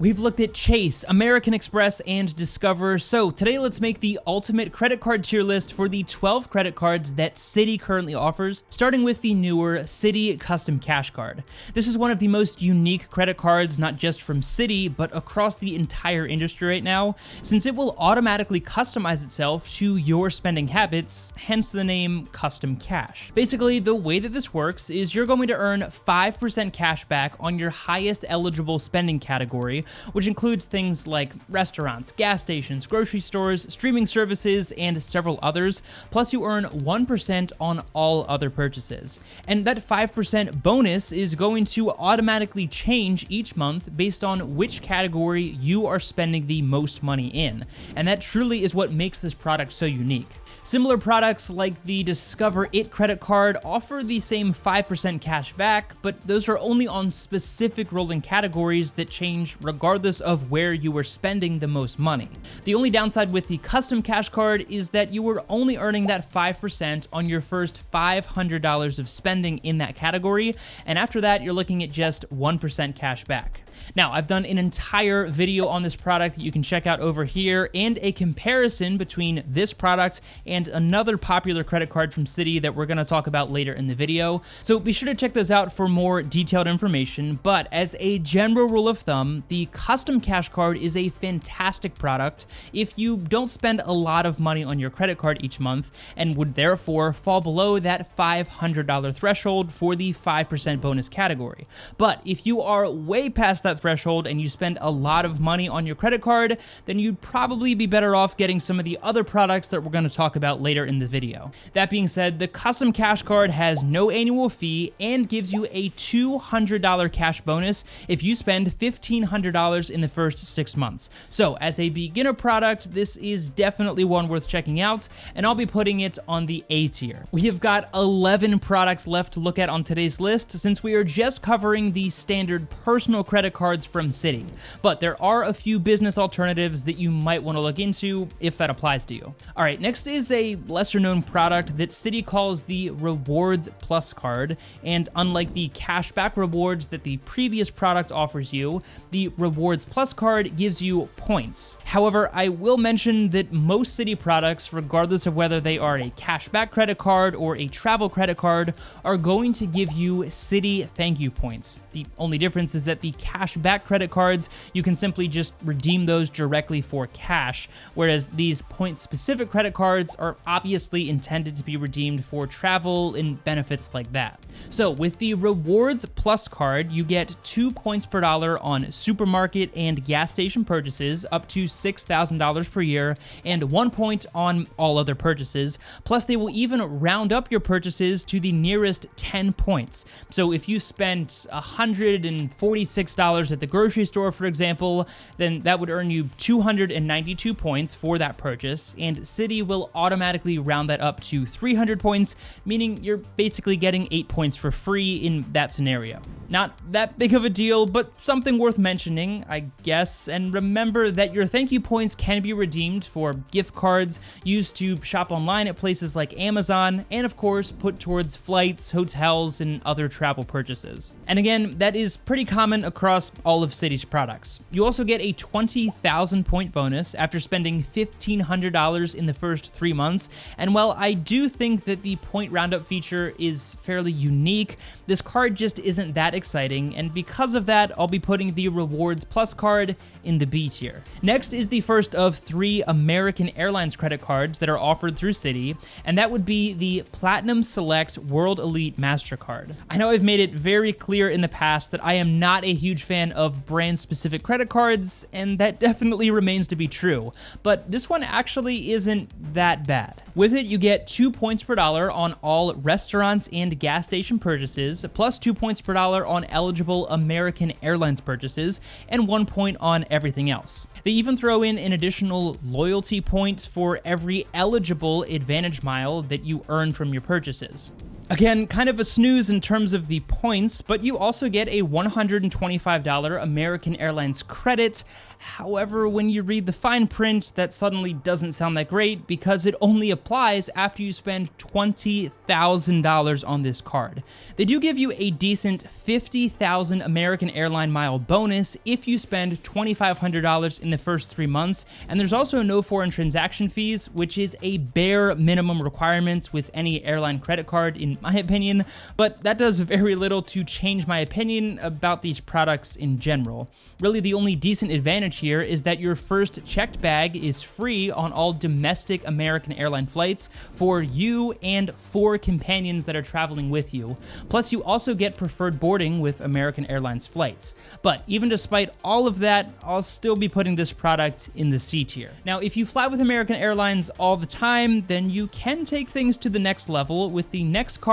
We've looked at Chase, American Express, and Discover, so today let's make the ultimate credit card tier list for the 12 credit cards that Citi currently offers, starting with the newer Citi Custom Cash Card. This is one of the most unique credit cards, not just from Citi, but across the entire industry right now, since it will automatically customize itself to your spending habits, hence the name Custom Cash. Basically, the way that this works is you're going to earn 5% cash back on your highest eligible spending category, which includes things like restaurants, gas stations, grocery stores, streaming services, and several others, plus you earn 1% on all other purchases. And that 5% bonus is going to automatically change each month based on which category you are spending the most money in. And that truly is what makes this product so unique. Similar products like the Discover It credit card offer the same 5% cash back, but those are only on specific rolling categories that change regardless of where you were spending the most money. The only downside with the Custom Cash Card is that you were only earning that 5% on your first $500 of spending in that category, and after that you're looking at just 1% cash back. Now, I've done an entire video on this product that you can check out over here, and a comparison between this product and another popular credit card from Citi that we're going to talk about later in the video. So be sure to check those out for more detailed information. But as a general rule of thumb, the Custom Cash Card is a fantastic product if you don't spend a lot of money on your credit card each month and would therefore fall below that $500 threshold for the 5% bonus category. But if you are way past that threshold and you spend a lot of money on your credit card, then you'd probably be better off getting some of the other products that we're going to talk about later in the video. That being said, the Custom Cash Card has no annual fee and gives you a $200 cash bonus if you spend $1,500 in the first 6 months. So as a beginner product, this is definitely one worth checking out, and I'll be putting it on the A tier. We have got 11 products left to look at on today's list, since we are just covering the standard personal credit cards from Citi, but there are a few business alternatives that you might want to look into if that applies to you. All right, next is a lesser known product that Citi calls the Rewards Plus card, and unlike the cashback rewards that the previous product offers you, the Rewards Plus card gives you points. However, I will mention that most Citi products, regardless of whether they are a cashback credit card or a travel credit card, are going to give you Citi thank you points. The only difference is that the cashback credit cards, you can simply just redeem those directly for cash, whereas these point-specific credit cards are obviously intended to be redeemed for travel and benefits like that. So with the Rewards Plus card, you get 2 points per dollar on supermarket and gas station purchases up to $6,000 per year, and 1 point on all other purchases. Plus, they will even round up your purchases to the nearest 10 points. So if you spent $146 at the grocery store, for example, then that would earn you 292 points for that purchase, and Citi will automatically round that up to 300 points, meaning you're basically getting 8 points for free in that scenario. Not that big of a deal, but something worth mentioning, I guess. And remember that your thank you points can be redeemed for gift cards used to shop online at places like Amazon, and of course put towards flights, hotels, and other travel purchases. And again, that is pretty common across all of Citi's products. You also get a 20,000 point bonus after spending $1,500 in the first 3 months. And while I do think that the point roundup feature is fairly unique, this card just isn't that exciting, and because of that, I'll be putting the Rewards Plus card in the B tier. Next is the first of 3 American Airlines credit cards that are offered through Citi, and that would be the Platinum Select World Elite MasterCard. I know I've made it very clear in the past that I am not a huge fan of brand-specific credit cards, and that definitely remains to be true, but this one actually isn't that bad. With it, you get 2 points per dollar on all restaurants and gas station purchases, plus 2 points per dollar on eligible American Airlines purchases, and 1 point on everything else. They even throw in an additional loyalty point for every eligible Advantage mile that you earn from your purchases. Again, kind of a snooze in terms of the points, but you also get a $125 American Airlines credit. However, when you read the fine print, that suddenly doesn't sound that great because it only applies after you spend $20,000 on this card. They do give you a decent 50,000 American Airline mile bonus if you spend $2,500 in the first 3 months, and there's also no foreign transaction fees, which is a bare minimum requirement with any airline credit card in my opinion, but that does very little to change my opinion about these products in general. Really, the only decent advantage here is that your first checked bag is free on all domestic American airline flights for you and 4 companions that are traveling with you. Plus, you also get preferred boarding with American Airlines flights. But even despite all of that, I'll still be putting this product in the C tier. Now, if you fly with American Airlines all the time, then you can take things to the next level with the next card,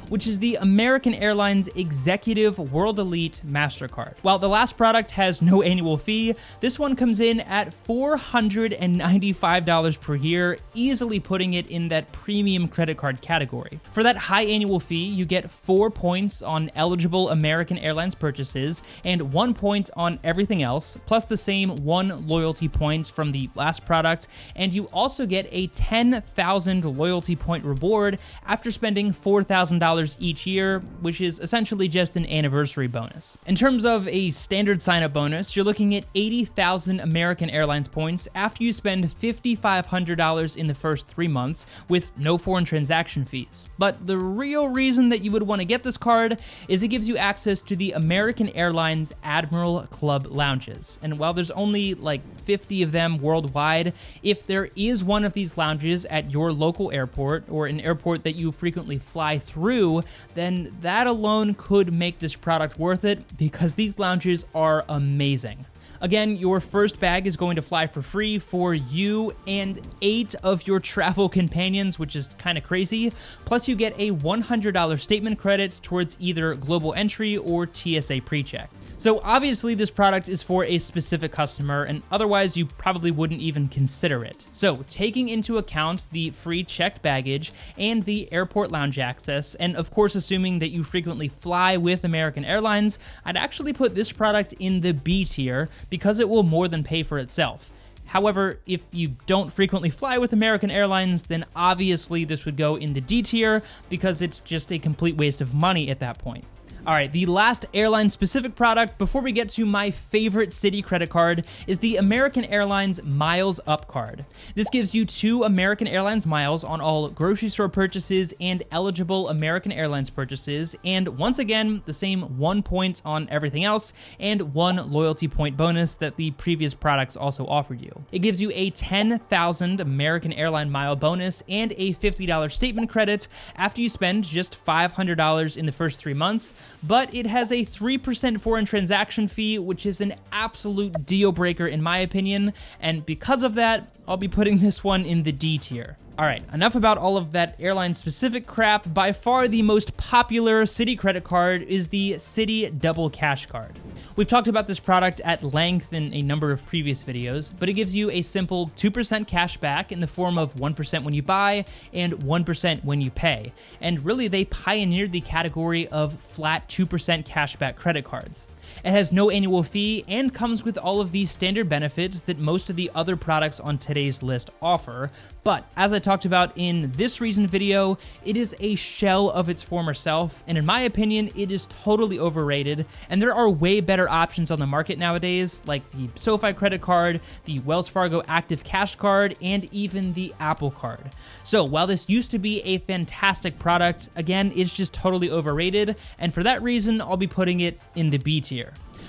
which is the American Airlines Executive World Elite MasterCard. While the last product has no annual fee, this one comes in at $495 per year, easily putting it in that premium credit card category. For that high annual fee, you get 4 points on eligible American Airlines purchases and 1 point on everything else, plus the same 1 loyalty point from the last product, and you also get a 10,000 loyalty point reward after spending $4,000 each year, which is essentially just an anniversary bonus. In terms of a standard sign-up bonus, you're looking at 80,000 American Airlines points after you spend $5,500 in the first 3 months with no foreign transaction fees. But the real reason that you would want to get this card is it gives you access to the American Airlines Admiral Club lounges. And while there's only like 50 of them worldwide, if there is one of these lounges at your local airport or an airport that you frequently fly through, then that alone could make this product worth it because these lounges are amazing. Again, your first bag is going to fly for free for you and 8 of your travel companions, which is kind of crazy. Plus, you get a $100 statement credits towards either global entry or TSA PreCheck. So obviously this product is for a specific customer, and otherwise you probably wouldn't even consider it. So taking into account the free checked baggage and the airport lounge access, and of course assuming that you frequently fly with American Airlines, I'd actually put this product in the B tier because it will more than pay for itself. However, if you don't frequently fly with American Airlines, then obviously this would go in the D tier because it's just a complete waste of money at that point. All right, the last airline-specific product before we get to my favorite Citi credit card is the American Airlines Miles Up card. This gives you 2 American Airlines miles on all grocery store purchases and eligible American Airlines purchases, and once again, the same 1 point on everything else and 1 loyalty point bonus that the previous products also offered you. It gives you a 10,000 American Airline mile bonus and a $50 statement credit after you spend just $500 in the first 3 months, but it has a 3% foreign transaction fee, which is an absolute deal breaker in my opinion, and because of that, I'll be putting this one in the D tier. All right, enough about all of that airline-specific crap. By far the most popular Citi credit card is the Citi Double Cash Card. We've talked about this product at length in a number of previous videos, but it gives you a simple 2% cash back in the form of 1% when you buy and 1% when you pay. And really, they pioneered the category of flat 2% cashback credit cards. It has no annual fee and comes with all of the standard benefits that most of the other products on today's list offer, but as I talked about in this recent video, it is a shell of its former self, and in my opinion, it is totally overrated, and there are way better options on the market nowadays, like the SoFi credit card, the Wells Fargo Active Cash Card, and even the Apple Card. So while this used to be a fantastic product, again, it's just totally overrated, and for that reason, I'll be putting it in the B tier.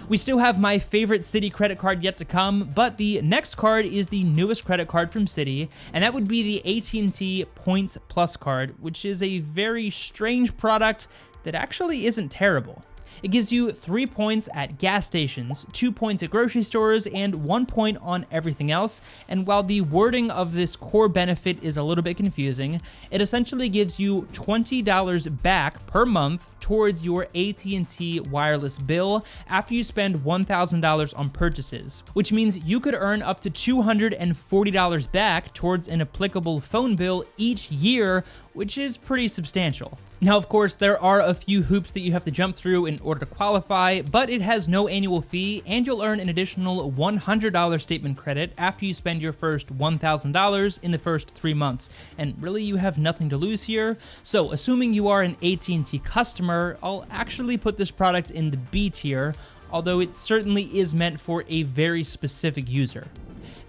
We still have my favorite Citi credit card yet to come, but the next card is the newest credit card from Citi, and that would be the AT&T Points Plus card, which is a very strange product that actually isn't terrible. It gives you 3 points at gas stations, 2 points at grocery stores, and 1 point on everything else. And while the wording of this core benefit is a little bit confusing, it essentially gives you $20 back per month towards your AT&T wireless bill after you spend $1,000 on purchases, which means you could earn up to $240 back towards an applicable phone bill each year, which is pretty substantial. Now, of course, there are a few hoops that you have to jump through in order to qualify, but it has no annual fee, and you'll earn an additional $100 statement credit after you spend your first $1,000 in the first 3 months. And really, you have nothing to lose here. So, assuming you are an AT&T customer, I'll actually put this product in the B tier, although it certainly is meant for a very specific user.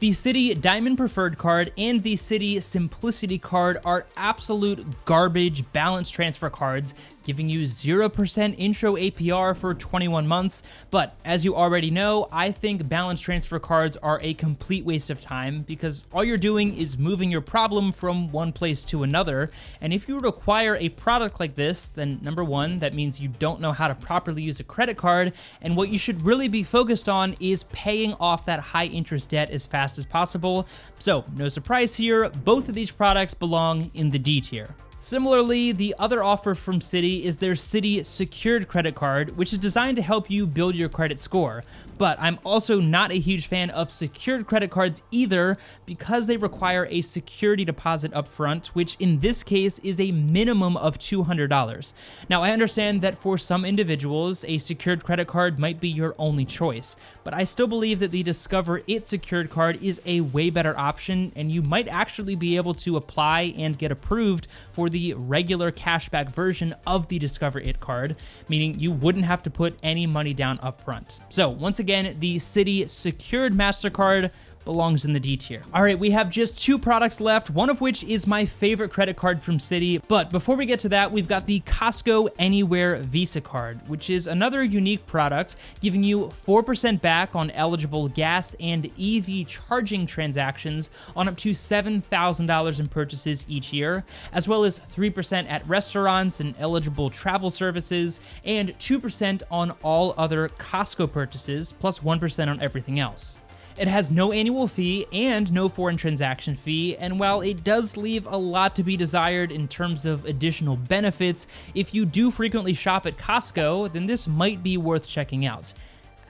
The Citi Diamond Preferred Card and the Citi Simplicity Card are absolute garbage balance transfer cards, giving you 0% intro APR for 21 months. But as you already know, I think balance transfer cards are a complete waste of time because all you're doing is moving your problem from one place to another. And if you require a product like this, then number one, that means you don't know how to properly use a credit card. And what you should really be focused on is paying off that high interest debt as fast as possible. So no surprise here, both of these products belong in the D tier. Similarly, the other offer from Citi is their Citi Secured Credit Card, which is designed to help you build your credit score. But I'm also not a huge fan of secured credit cards either because they require a security deposit upfront, which in this case is a minimum of $200. Now, I understand that for some individuals, a secured credit card might be your only choice, but I still believe that the Discover It secured card is a way better option, and you might actually be able to apply and get approved for the regular cashback version of the Discover It card, meaning you wouldn't have to put any money down upfront. So once again, the Citi Secured MasterCard belongs in the D tier. All right, we have just 2 products left, one of which is my favorite credit card from Citi. But before we get to that, we've got the Costco Anywhere Visa card, which is another unique product, giving you 4% back on eligible gas and EV charging transactions on up to $7,000 in purchases each year, as well as 3% at restaurants and eligible travel services, and 2% on all other Costco purchases, plus 1% on everything else. It has no annual fee and no foreign transaction fee, and while it does leave a lot to be desired in terms of additional benefits, if you do frequently shop at Costco, then this might be worth checking out.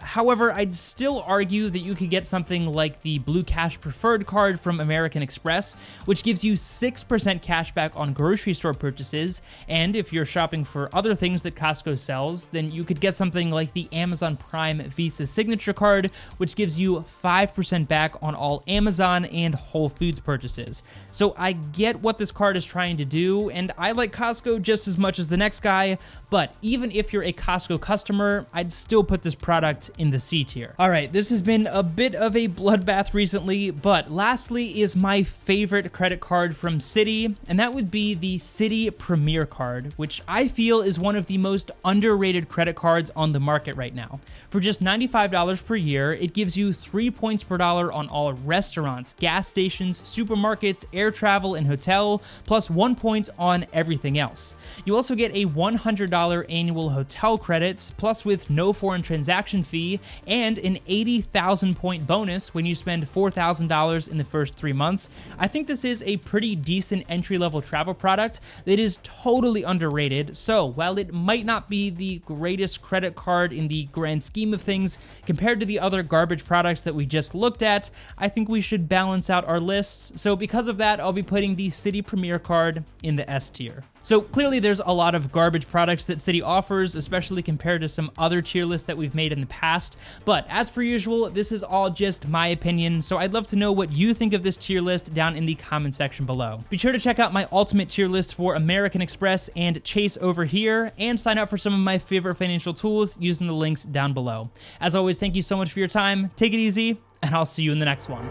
However, I'd still argue that you could get something like the Blue Cash Preferred Card from American Express, which gives you 6% cash back on grocery store purchases, and if you're shopping for other things that Costco sells, then you could get something like the Amazon Prime Visa Signature Card, which gives you 5% back on all Amazon and Whole Foods purchases. So I get what this card is trying to do, and I like Costco just as much as the next guy, but even if you're a Costco customer, I'd still put this product in the C tier. All right, this has been a bit of a bloodbath recently, but lastly is my favorite credit card from Citi, and that would be the Citi Premier card, which I feel is one of the most underrated credit cards on the market right now. For just $95 per year, it gives you 3 points per dollar on all restaurants, gas stations, supermarkets, air travel, and hotel, plus 1 point on everything else. You also get a $100 annual hotel credit, plus with no foreign transaction fee, and an 80,000 point bonus when you spend $4,000 in the first 3 months. I think this is a pretty decent entry-level travel product that is totally underrated. So while it might not be the greatest credit card in the grand scheme of things compared to the other garbage products that we just looked at, I think we should balance out our lists. So because of that, I'll be putting the Citi Premier card in the S tier. So clearly there's a lot of garbage products that Citi offers, especially compared to some other tier lists that we've made in the past. But as per usual, this is all just my opinion, so I'd love to know what you think of this tier list down in the comment section below. Be sure to check out my ultimate tier list for American Express and Chase over here, and sign up for some of my favorite financial tools using the links down below. As always, thank you so much for your time, take it easy, and I'll see you in the next one.